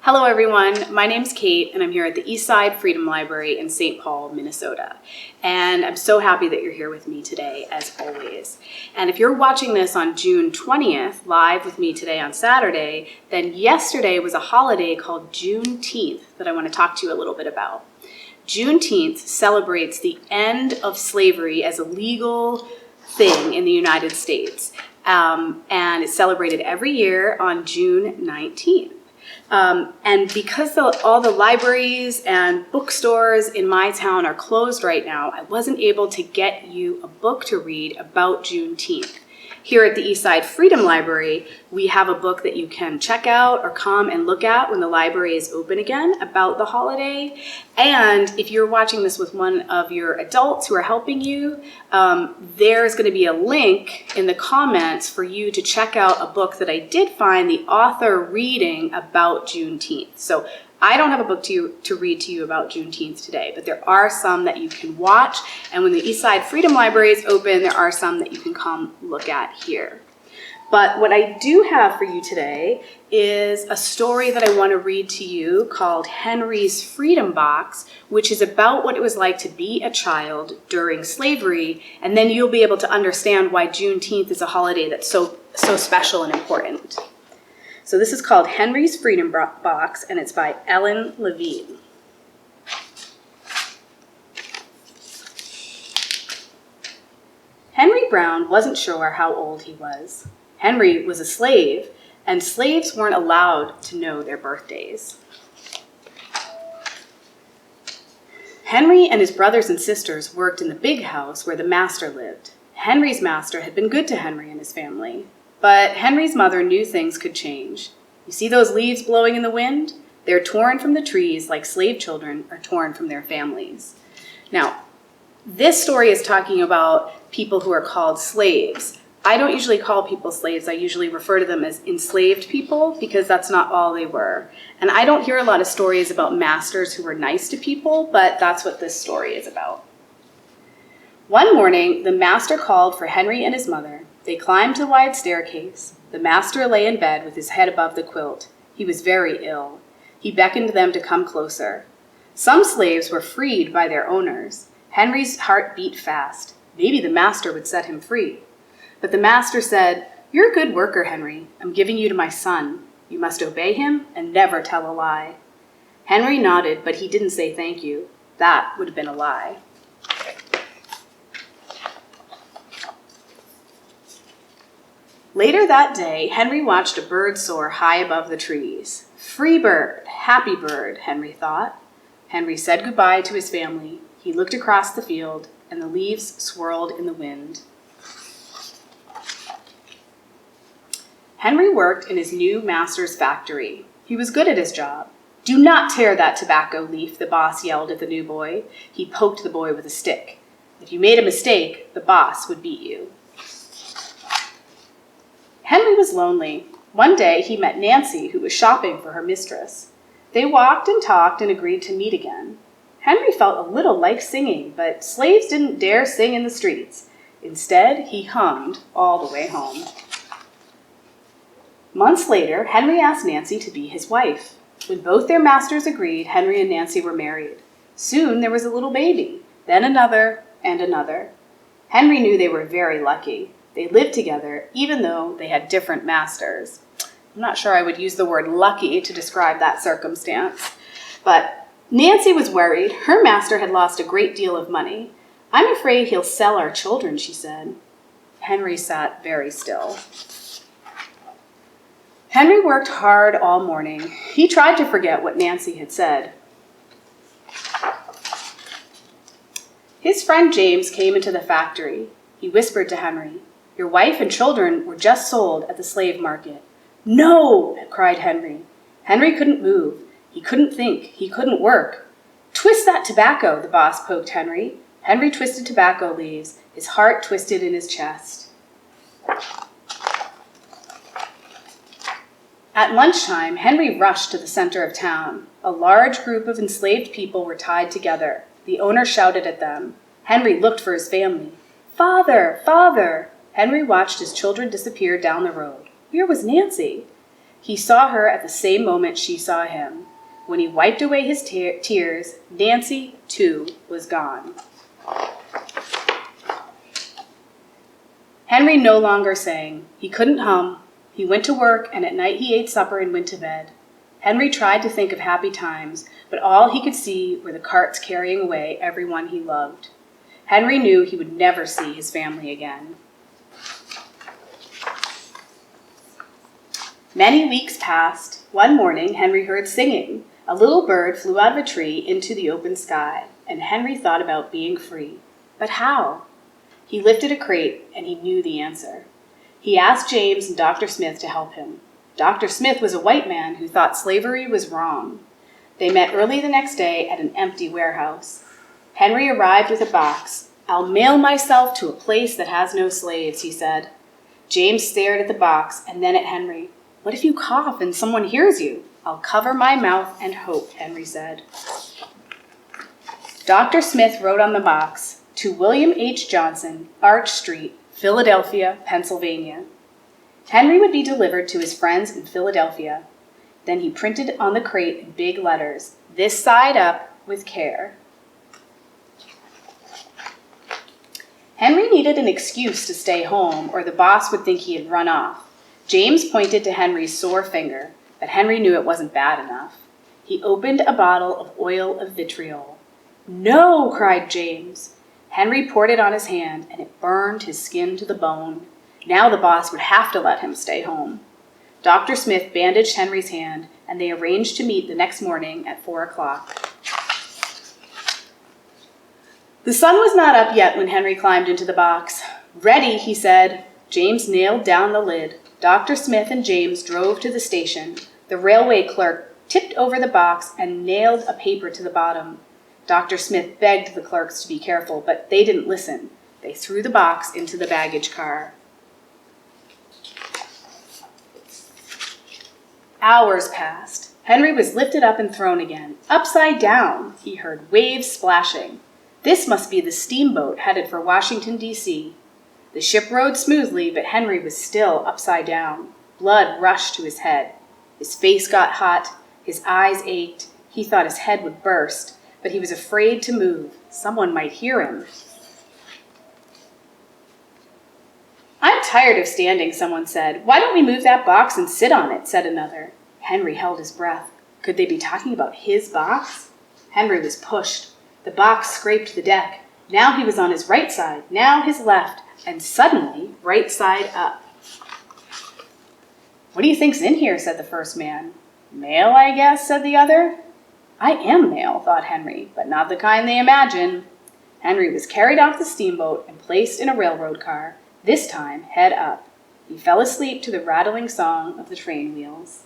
Hello everyone, my name's Kate and I'm here at the Eastside Freedom Library in St. Paul, Minnesota. And I'm so happy that you're here with me today, as always. And if you're watching this on June 20th, live with me today on Saturday, then yesterday was a holiday called Juneteenth that I want to talk to you a little bit about. Juneteenth celebrates the end of slavery as a legal thing in the United States. And it's celebrated every year on June 19th. And because all the libraries and bookstores in my town are closed right now, I wasn't able to get you a book to read about Juneteenth. Here at the Eastside Freedom Library, we have a book that you can check out or come and look at when the library is open again about the holiday. And if you're watching this with one of your adults who are helping you, there's going to be a link in the comments for you to check out a book that I did find the author reading about Juneteenth. So I don't have a book to read to you about Juneteenth today, but there are some that you can watch. And when the Eastside Freedom Library is open, there are some that you can come look at here. But what I do have for you today is a story that I want to read to you called Henry's Freedom Box, which is about what it was like to be a child during slavery. And then you'll be able to understand why Juneteenth is a holiday that's so special and important. So this is called Henry's Freedom Box, and it's by Ellen Levine. Henry Brown wasn't sure how old he was. Henry was a slave, and slaves weren't allowed to know their birthdays. Henry and his brothers and sisters worked in the big house where the master lived. Henry's master had been good to Henry and his family. But Henry's mother knew things could change. You see those leaves blowing in the wind? They're torn from the trees like slave children are torn from their families. Now, this story is talking about people who are called slaves. I don't usually call people slaves. I usually refer to them as enslaved people because that's not all they were. And I don't hear a lot of stories about masters who were nice to people, but that's what this story is about. One morning, the master called for Henry and his mother. They climbed the wide staircase. The master lay in bed with his head above the quilt. He was very ill. He beckoned them to come closer. Some slaves were freed by their owners. Henry's heart beat fast. Maybe the master would set him free. But the master said, "You're a good worker, Henry. I'm giving you to my son. You must obey him and never tell a lie." Henry nodded, but he didn't say thank you. That would have been a lie. Later that day, Henry watched a bird soar high above the trees. Free bird, happy bird, Henry thought. Henry said goodbye to his family. He looked across the field, and the leaves swirled in the wind. Henry worked in his new master's factory. He was good at his job. "Do not tear that tobacco leaf," the boss yelled at the new boy. He poked the boy with a stick. If you made a mistake, the boss would beat you. Henry was lonely. One day he met Nancy, who was shopping for her mistress. They walked and talked and agreed to meet again. Henry felt a little like singing, but slaves didn't dare sing in the streets. Instead, he hummed all the way home. Months later, Henry asked Nancy to be his wife. When both their masters agreed, Henry and Nancy were married. Soon there was a little baby, then another and another. Henry knew they were very lucky. They lived together, even though they had different masters. I'm not sure I would use the word lucky to describe that circumstance. But Nancy was worried. Her master had lost a great deal of money. "I'm afraid he'll sell our children," she said. Henry sat very still. Henry worked hard all morning. He tried to forget what Nancy had said. His friend James came into the factory. He whispered to Henry, "Your wife and children were just sold at the slave market." "No!" cried Henry. Henry couldn't move. He couldn't think. He couldn't work. "Twist that tobacco," the boss poked Henry. Henry twisted tobacco leaves. His heart twisted in his chest. At lunchtime, Henry rushed to the center of town. A large group of enslaved people were tied together. The owner shouted at them. Henry looked for his family. "Father! Father!" Henry watched his children disappear down the road. Where was Nancy? He saw her at the same moment she saw him. When he wiped away his tears, Nancy, too, was gone. Henry no longer sang. He couldn't hum. He went to work, and at night he ate supper and went to bed. Henry tried to think of happy times, but all he could see were the carts carrying away everyone he loved. Henry knew he would never see his family again. Many weeks passed. One morning, Henry heard singing. A little bird flew out of a tree into the open sky, and Henry thought about being free. But how? He lifted a crate, and he knew the answer. He asked James and Dr. Smith to help him. Dr. Smith was a white man who thought slavery was wrong. They met early the next day at an empty warehouse. Henry arrived with a box. "I'll mail myself to a place that has no slaves," he said. James stared at the box and then at Henry. "What if you cough and someone hears you?" "I'll cover my mouth and hope," Henry said. Dr. Smith wrote on the box, "To William H. Johnson, Arch Street, Philadelphia, Pennsylvania." Henry would be delivered to his friends in Philadelphia. Then he printed on the crate in big letters, "This side up with care." Henry needed an excuse to stay home, or the boss would think he had run off. James pointed to Henry's sore finger, but Henry knew it wasn't bad enough. He opened a bottle of oil of vitriol. "No!" cried James. Henry poured it on his hand, and it burned his skin to the bone. Now the boss would have to let him stay home. Dr. Smith bandaged Henry's hand, and they arranged to meet the next morning at 4 o'clock. The sun was not up yet when Henry climbed into the box. "Ready," he said. James nailed down the lid. Dr. Smith and James drove to the station. The railway clerk tipped over the box and nailed a paper to the bottom. Dr. Smith begged the clerks to be careful, but they didn't listen. They threw the box into the baggage car. Hours passed. Henry was lifted up and thrown again. Upside down, he heard waves splashing. This must be the steamboat headed for Washington, D.C. The ship rode smoothly, but Henry was still upside down. Blood rushed to his head. His face got hot. His eyes ached. He thought his head would burst, but he was afraid to move. Someone might hear him. "I'm tired of standing," someone said. "Why don't we move that box and sit on it?" said another. Henry held his breath. Could they be talking about his box? Henry was pushed. The box scraped the deck. Now he was on his right side, now his left, and suddenly right side up. "What do you think's in here?" said the first man. "Mail, I guess," said the other. "I am mail," thought Henry, but not the kind they imagine. Henry was carried off the steamboat and placed in a railroad car, this time head up. He fell asleep to the rattling song of the train wheels.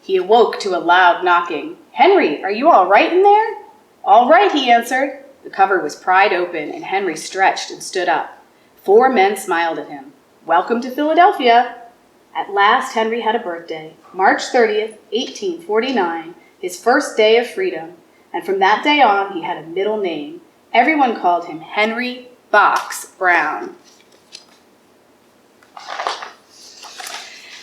He awoke to a loud knocking. "Henry, are you all right in there?" "All right," he answered. The cover was pried open, and Henry stretched and stood up. 4 men smiled at him. "Welcome to Philadelphia." At last, Henry had a birthday, March 30th, 1849, his first day of freedom, and from that day on, he had a middle name. Everyone called him Henry Box Brown.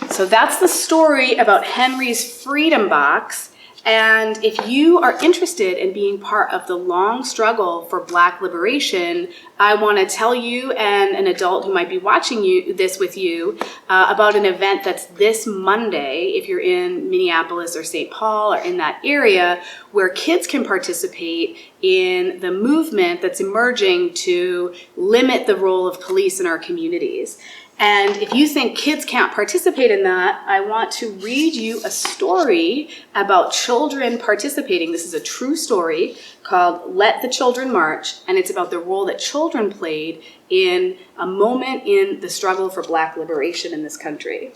So that's the story about Henry's freedom box. And if you are interested in being part of the long struggle for Black liberation, I want to tell you and an adult who might be watching this with you about an event that's this Monday, if you're in Minneapolis or St. Paul or in that area, where kids can participate in the movement that's emerging to limit the role of police in our communities. And if you think kids can't participate in that, I want to read you a story about children participating. This is a true story called Let the Children March, and it's about the role that children played in a moment in the struggle for Black liberation in this country.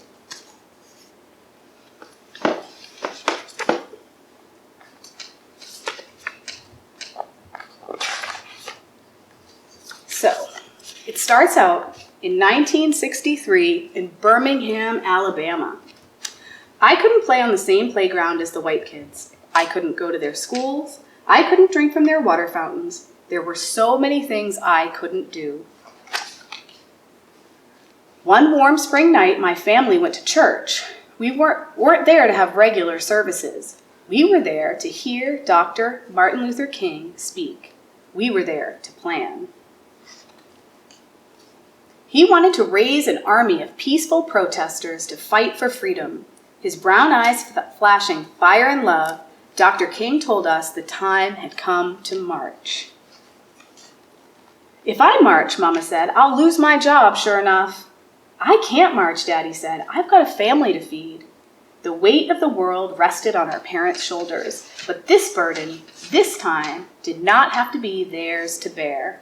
So, it starts out in 1963 in Birmingham, Alabama. I couldn't play on the same playground as the white kids. I couldn't go to their schools. I couldn't drink from their water fountains. There were so many things I couldn't do. One warm spring night, my family went to church. We weren't there to have regular services. We were there to hear Dr. Martin Luther King speak. We were there to plan. He wanted to raise an army of peaceful protesters to fight for freedom. His brown eyes flashing fire and love, Dr. King told us the time had come to march. If I march, Mama said, I'll lose my job, sure enough. I can't march, Daddy said. I've got a family to feed. The weight of the world rested on our parents' shoulders, but this burden, this time, did not have to be theirs to bear.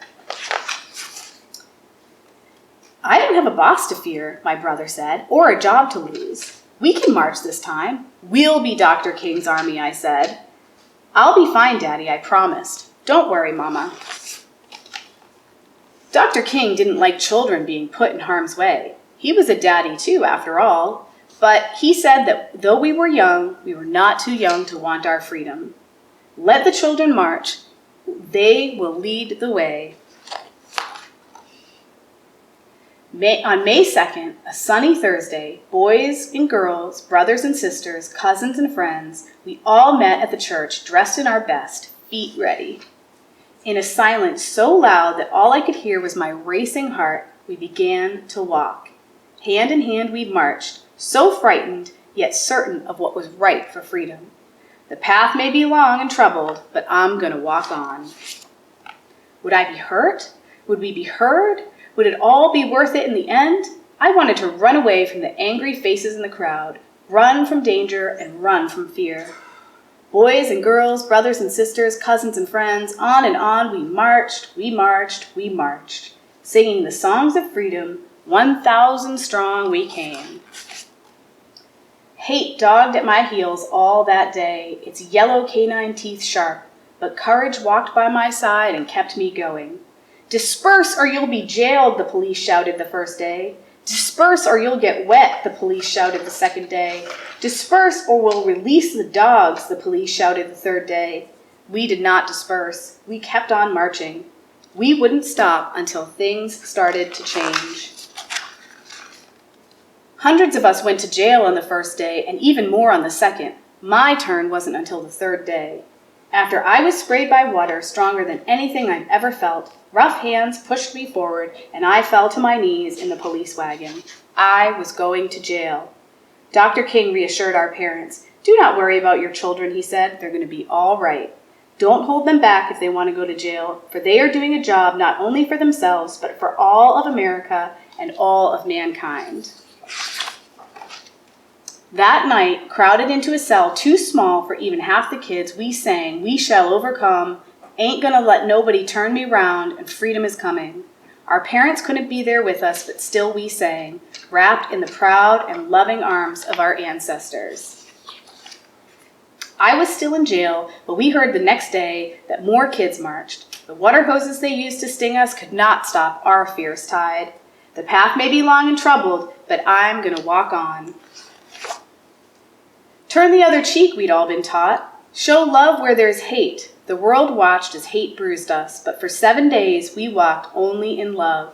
I don't have a boss to fear, my brother said, or a job to lose. We can march this time. We'll be Dr. King's army, I said. I'll be fine, Daddy, I promised. Don't worry, Mama. Dr. King didn't like children being put in harm's way. He was a daddy too, after all. But he said that though we were young, we were not too young to want our freedom. Let the children march. They will lead the way. On May 2nd, a sunny Thursday, boys and girls, brothers and sisters, cousins and friends, we all met at the church dressed in our best, feet ready. In a silence so loud that all I could hear was my racing heart, we began to walk. Hand in hand we marched, so frightened, yet certain of what was right for freedom. The path may be long and troubled, but I'm going to walk on. Would I be hurt? Would we be heard? Would it all be worth it in the end? I wanted to run away from the angry faces in the crowd, run from danger and run from fear. Boys and girls, brothers and sisters, cousins and friends, on we marched, we marched, we marched, singing the songs of freedom, 1,000 strong we came. Hate dogged at my heels all that day, its yellow canine teeth sharp, but courage walked by my side and kept me going. Disperse or you'll be jailed, the police shouted the first day. Disperse or you'll get wet, the police shouted the second day. Disperse or we'll release the dogs, the police shouted the third day. We did not disperse. We kept on marching. We wouldn't stop until things started to change. Hundreds of us went to jail on the first day and even more on the second. My turn wasn't until the third day. After I was sprayed by water stronger than anything I've ever felt, rough hands pushed me forward and I fell to my knees in the police wagon. I was going to jail. Dr. King reassured our parents. Do not worry about your children, he said. They're going to be all right. Don't hold them back if they want to go to jail, for they are doing a job not only for themselves, but for all of America and all of mankind. That night, crowded into a cell too small for even half the kids, we sang, "We shall overcome, ain't gonna let nobody turn me round, and freedom is coming." Our parents couldn't be there with us, but still we sang, wrapped in the proud and loving arms of our ancestors. I was still in jail, but we heard the next day that more kids marched. The water hoses they used to sting us could not stop our fierce tide. The path may be long and troubled, but I'm gonna walk on. Turn the other cheek, we'd all been taught. Show love where there's hate. The world watched as hate bruised us, but for 7 days we walked only in love.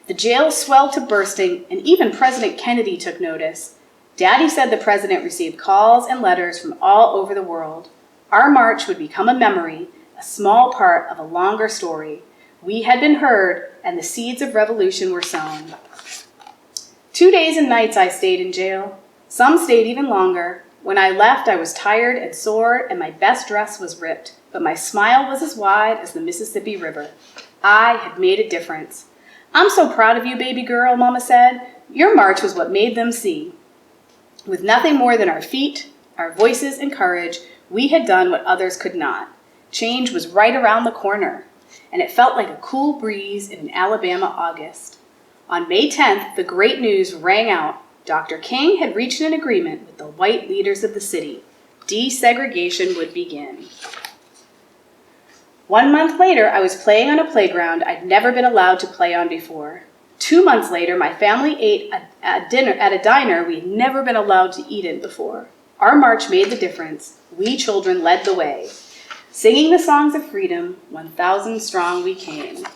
The jail swelled to bursting, and even President Kennedy took notice. Daddy said the president received calls and letters from all over the world. Our march would become a memory, a small part of a longer story. We had been heard, and the seeds of revolution were sown. 2 days and nights I stayed in jail. Some stayed even longer. When I left, I was tired and sore, and my best dress was ripped, but my smile was as wide as the Mississippi River. I had made a difference. "I'm so proud of you, baby girl," Mama said. "Your march was what made them see." With nothing more than our feet, our voices, and courage, we had done what others could not. Change was right around the corner, and it felt like a cool breeze in an Alabama August. On May 10th, the great news rang out. Dr. King had reached an agreement with the white leaders of the city. Desegregation would begin. 1 month later, I was playing on a playground I'd never been allowed to play on before. 2 months later, my family ate at a diner we'd never been allowed to eat in before. Our march made the difference. We children led the way. Singing the songs of freedom, 1,000 strong we came.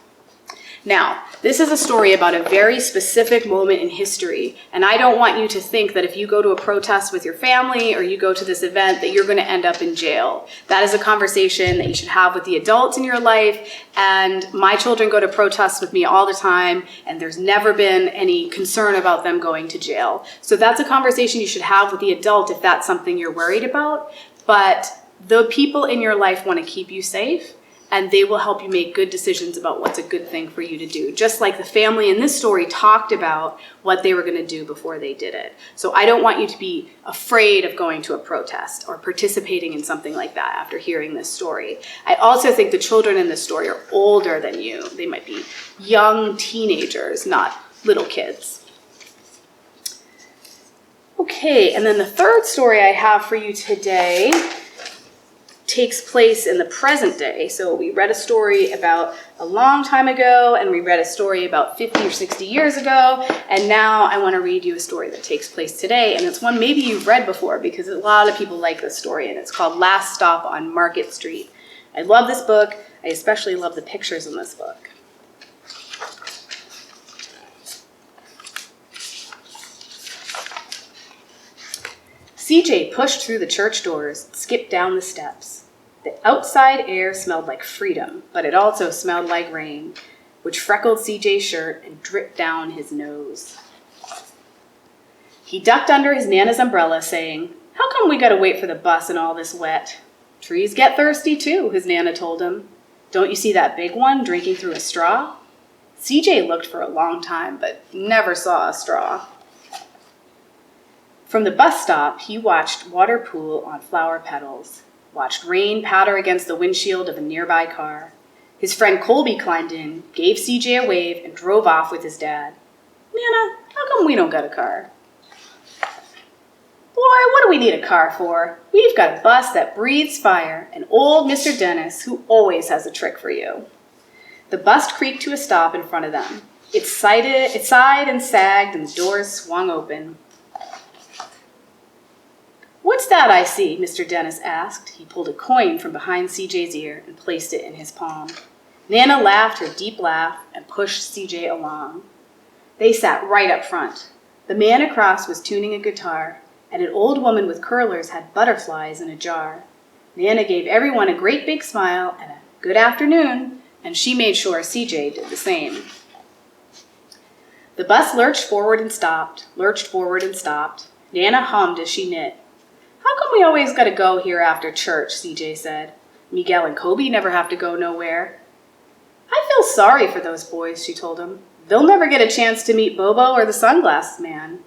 Now, this is a story about a very specific moment in history, and I don't want you to think that if you go to a protest with your family or you go to this event that you're going to end up in jail. That is a conversation that you should have with the adults in your life, and my children go to protests with me all the time, and there's never been any concern about them going to jail. So that's a conversation you should have with the adult if that's something you're worried about, but the people in your life want to keep you safe, and they will help you make good decisions about what's a good thing for you to do. Just like the family in this story talked about what they were going to do before they did it. So I don't want you to be afraid of going to a protest or participating in something like that after hearing this story. I also think the children in this story are older than you. They might be young teenagers, not little kids. Okay, and then the third story I have for you today takes place in the present day. So we read a story about a long time ago, and we read a story about 50 or 60 years ago, and now I want to read you a story that takes place today, and it's one maybe you've read before because a lot of people like this story, and it's called Last Stop on Market Street. I love this book. I especially love the pictures in this book. CJ pushed through the church doors and skipped down the steps. The outside air smelled like freedom, but it also smelled like rain, which freckled CJ's shirt and dripped down his nose. He ducked under his Nana's umbrella, saying, "How come we gotta wait for the bus in all this wet?" "Trees get thirsty too," his Nana told him. "Don't you see that big one drinking through a straw?" CJ looked for a long time, but never saw a straw. From the bus stop, he watched water pool on flower petals, watched rain patter against the windshield of a nearby car. His friend Colby climbed in, gave CJ a wave, and drove off with his dad. "Nana, how come we don't got a car?" "Boy, what do we need a car for? We've got a bus that breathes fire, and old Mr. Dennis, who always has a trick for you." The bus creaked to a stop in front of them. It sighed and sagged, and the doors swung open. "What's that I see?" Mr. Dennis asked. He pulled a coin from behind CJ's ear and placed it in his palm. Nana laughed her deep laugh and pushed CJ along. They sat right up front. The man across was tuning a guitar, and an old woman with curlers had butterflies in a jar. Nana gave everyone a great big smile and a good afternoon, and she made sure CJ did the same. The bus lurched forward and stopped, lurched forward and stopped. Nana hummed as she knit. "How come we always gotta go here after church?" CJ said. "Miguel and Kobe never have to go nowhere." "I feel sorry for those boys," she told him. "They'll never get a chance to meet Bobo or the sunglasses man.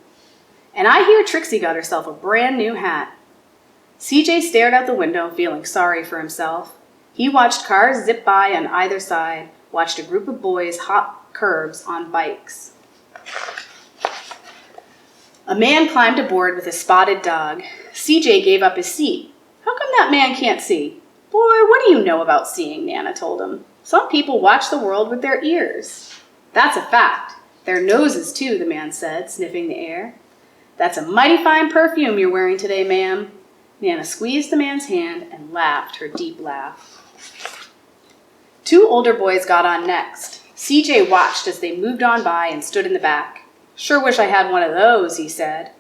And I hear Trixie got herself a brand new hat." CJ stared out the window, feeling sorry for himself. He watched cars zip by on either side, watched a group of boys hop curbs on bikes. A man climbed aboard with a spotted dog. CJ gave up his seat. "How come that man can't see?" "Boy, what do you know about seeing?" Nana told him. "Some people watch the world with their ears." "That's a fact. Their noses, too," the man said, sniffing the air. "That's a mighty fine perfume you're wearing today, ma'am." Nana squeezed the man's hand and laughed her deep laugh. Two older boys got on next. CJ watched as they moved on by and stood in the back. "Sure wish I had one of those," he said.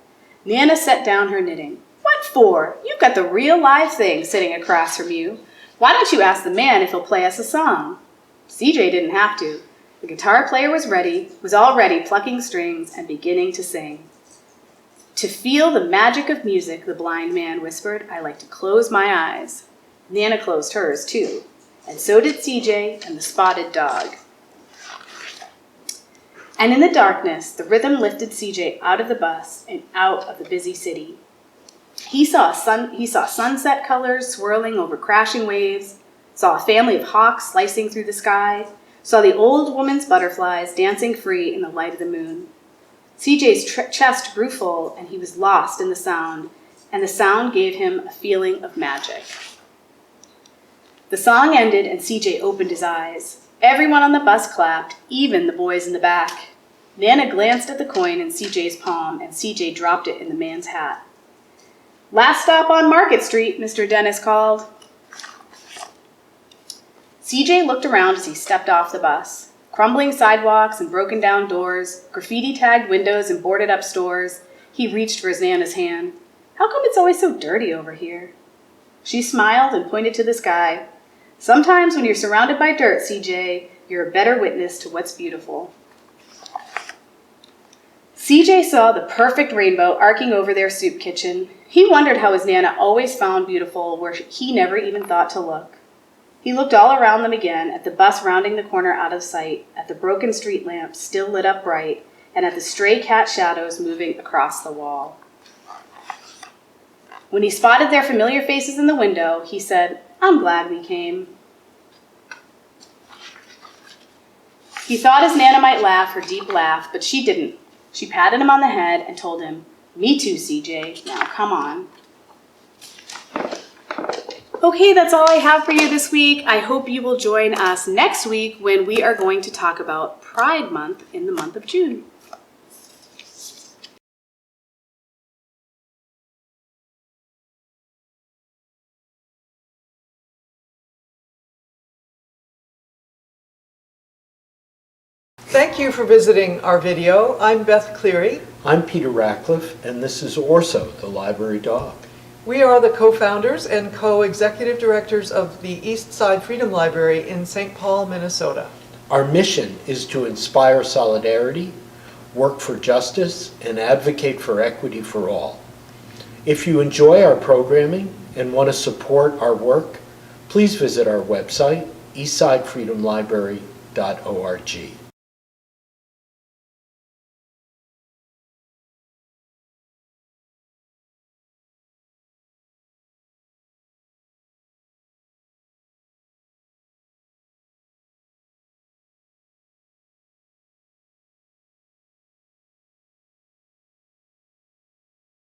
Nana set down her knitting. "What for? You've got the real live thing sitting across from you. Why don't you ask the man if he'll play us a song?" CJ didn't have to. The guitar player was already plucking strings and beginning to sing. "To feel the magic of music," the blind man whispered, "I like to close my eyes." Nana closed hers, too. And so did CJ and the spotted dog. And in the darkness, the rhythm lifted CJ out of the bus and out of the busy city. He saw sunset colors swirling over crashing waves, saw a family of hawks slicing through the sky, saw the old woman's butterflies dancing free in the light of the moon. CJ's chest grew full, and he was lost in the sound, and the sound gave him a feeling of magic. The song ended, and CJ opened his eyes. Everyone on the bus clapped, even the boys in the back. Nana glanced at the coin in CJ's palm, and CJ dropped it in the man's hat. "Last stop on Market Street," Mr. Dennis called. CJ looked around as he stepped off the bus. Of Crumbling sidewalks and broken down doors, graffiti-tagged windows and boarded-up stores. He reached for his Nana's hand. "How come it's always so dirty over here?" She smiled and pointed to the sky. "Sometimes when you're surrounded by dirt, CJ, you're a better witness to what's beautiful." CJ saw the perfect rainbow arcing over their soup kitchen. He wondered how his Nana always found beautiful where he never even thought to look. He looked all around them again, at the bus rounding the corner out of sight, at the broken street lamps still lit up bright, and at the stray cat shadows moving across the wall. When he spotted their familiar faces in the window, he said, "I'm glad we came." He thought his Nana might laugh her deep laugh, but she didn't. She patted him on the head and told him, "Me too, CJ. Now come on." Okay, that's all I have for you this week. I hope you will join us next week when we are going to talk about Pride Month in the month of June. Thank you for visiting our video. I'm Beth Cleary. I'm Peter Ratcliffe, and this is Orso, the library dog. We are the co-founders and co-executive directors of the East Side Freedom Library in St. Paul, Minnesota. Our mission is to inspire solidarity, work for justice, and advocate for equity for all. If you enjoy our programming and want to support our work, please visit our website, eastsidefreedomlibrary.org.